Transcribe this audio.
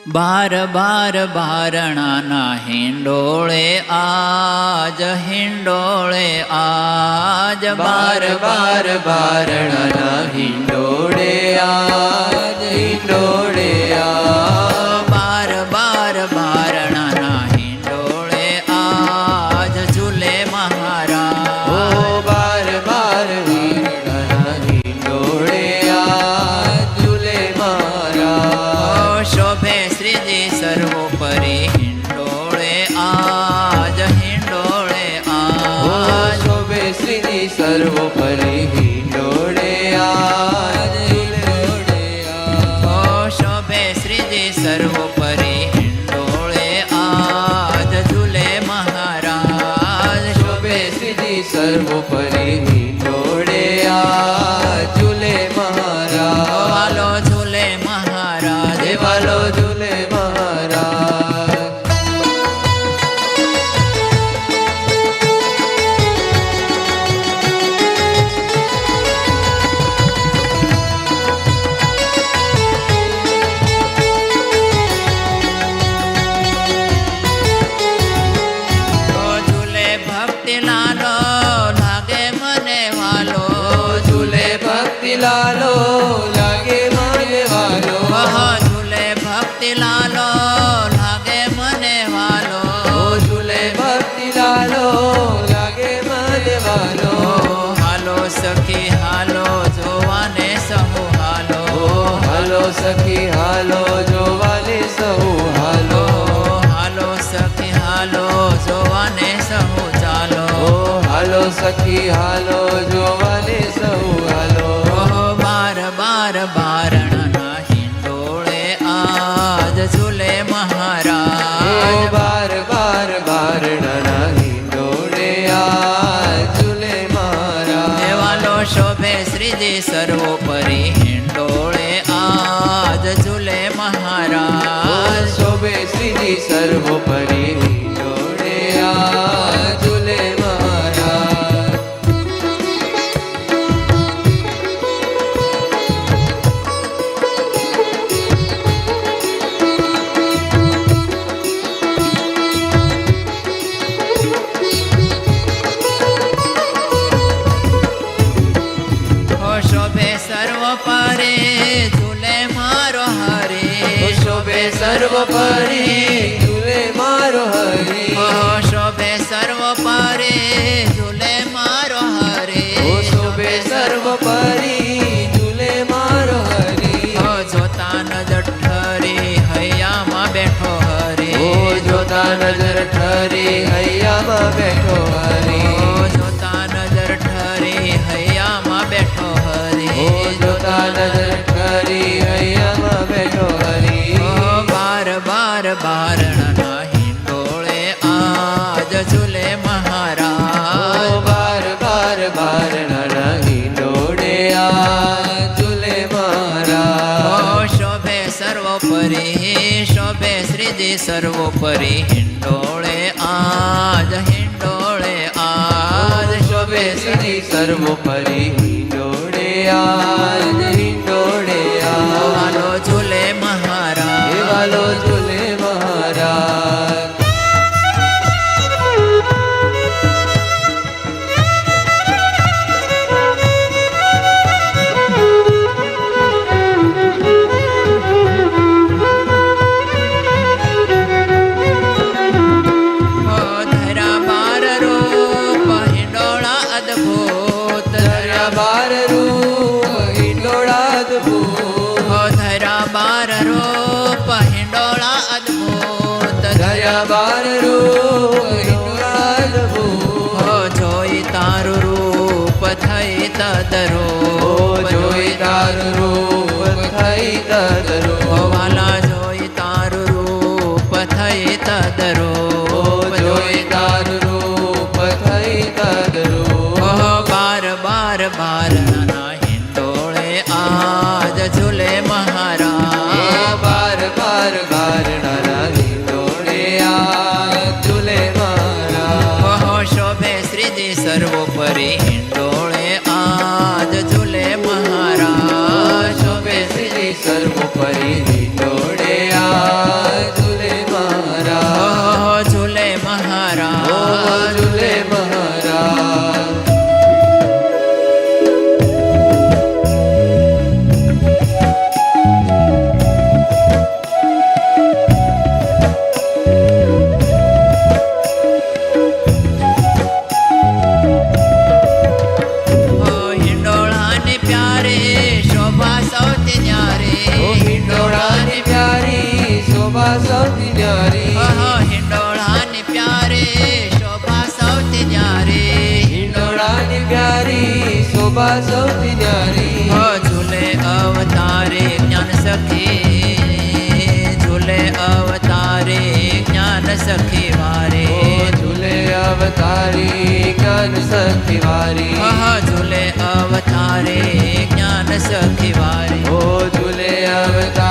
બાર બાર બારણાના હિંડોળે આજ હિંડોળે આજ બાર બાર બારણાના હિંડોળે આજ હિંડોળે આજ બાર બાર બારણાના હિંડોળે આજ ઝૂલે મહારાજ ઓ બાર બાર બારણાના હિંડોળે આજ ઝૂલે મહારાજ શોભે શ્રીજી સર્વોપરી હિંડોળે આજ હિંડોળે આજ શોભે શ્રીજી સર્વોપરી હિંડોળે આજ હિંડોળે આજ શોભે શ્રીજી સર્વોપરી હિંડોળે આજ ઝૂલે મહારાજ શોભે શ્રીજી સર્વોપરી હિંડોળે આજ ઝૂલે મહારાજ વાલો ઝૂલે મહારાજ દેવાલો ઝૂલે મહારાજ ઝૂલે ભક્તિ લાલો લાગે મને વાલો ઝૂલે ભક્તિ લાલો લાગે મને વાલો ઝૂલે ભક્તિ લાલો લાગે મને વાલો ઝૂલે ભક્તિ લાલો લાગે મને વાલો હાલો સખી હાલો જોવાને સહુ હાલો હાલો સખી હાલો જોવાને સહુ હાલો હાલો સખી હાલો જોવાને સહુ ચાલો હાલો સખી હાલો જોવાને સહુ હાલો બાર બાર બારણાના હિંડોળે આજ ઝૂલે મહારાજ બાર બાર બારણાના હિંડોળે આજ ઝૂલે મહારાજ દેવાલો શોભે શ્રીજી સર્વોપરી હિંડોળે આજ ઝૂલે મહારાજ શોભે શ્રીજી સર્વોપરી હિંડોળે આજ ઝૂલે મહારાજ શોભે સર્વોપરી ઝૂલે મારો હરે શોભે સર્વોપરી ઝૂલે મારો હરી શોભે સર્વોપરી ઝૂલે મારો હરે શોભે સર્વોપરી ઝૂલે મારો હરી જોતા નજર ઠરી હૈયામાં બેઠો હરે જોતા નજર ઠરી હૈયામાં બેઠો હરી જોતા નજર ઠરી હૈયામાં બેઠો હરે જોતા નજર ઠરી હૈયામાં બેઠો હરી બાર બાર બારણાના હિંડોળે આજ ઝૂલે મહારાજ બાર બાર બારણાના હિંડોળે આજ ઝૂલે મહારાજ શોભે સર્વોપરી શોભે શ્રીજી સર્વોપરી હિંડોળે આજ હિંડોળે આજ શોભે શ્રી સર્વોપરી હિંડોળે આજ હિંડોળે આજ વાલો ઝૂલે મહારાજ દેવાલો ઝૂલે મહારાજ ધરા બાર રૂપ હિંડોળા અદભુત ધર્યા બાર રૂપ હિંડોળા અદભુત ધરા બાર રૂપ હિંડોળા સખી વારે ઓ ઝૂલે અવતારી જ્ઞાન સખી વારી આહા ઝૂલે અવતારે જ્ઞાન સખી વારે ઓ ઝૂલે અવતારી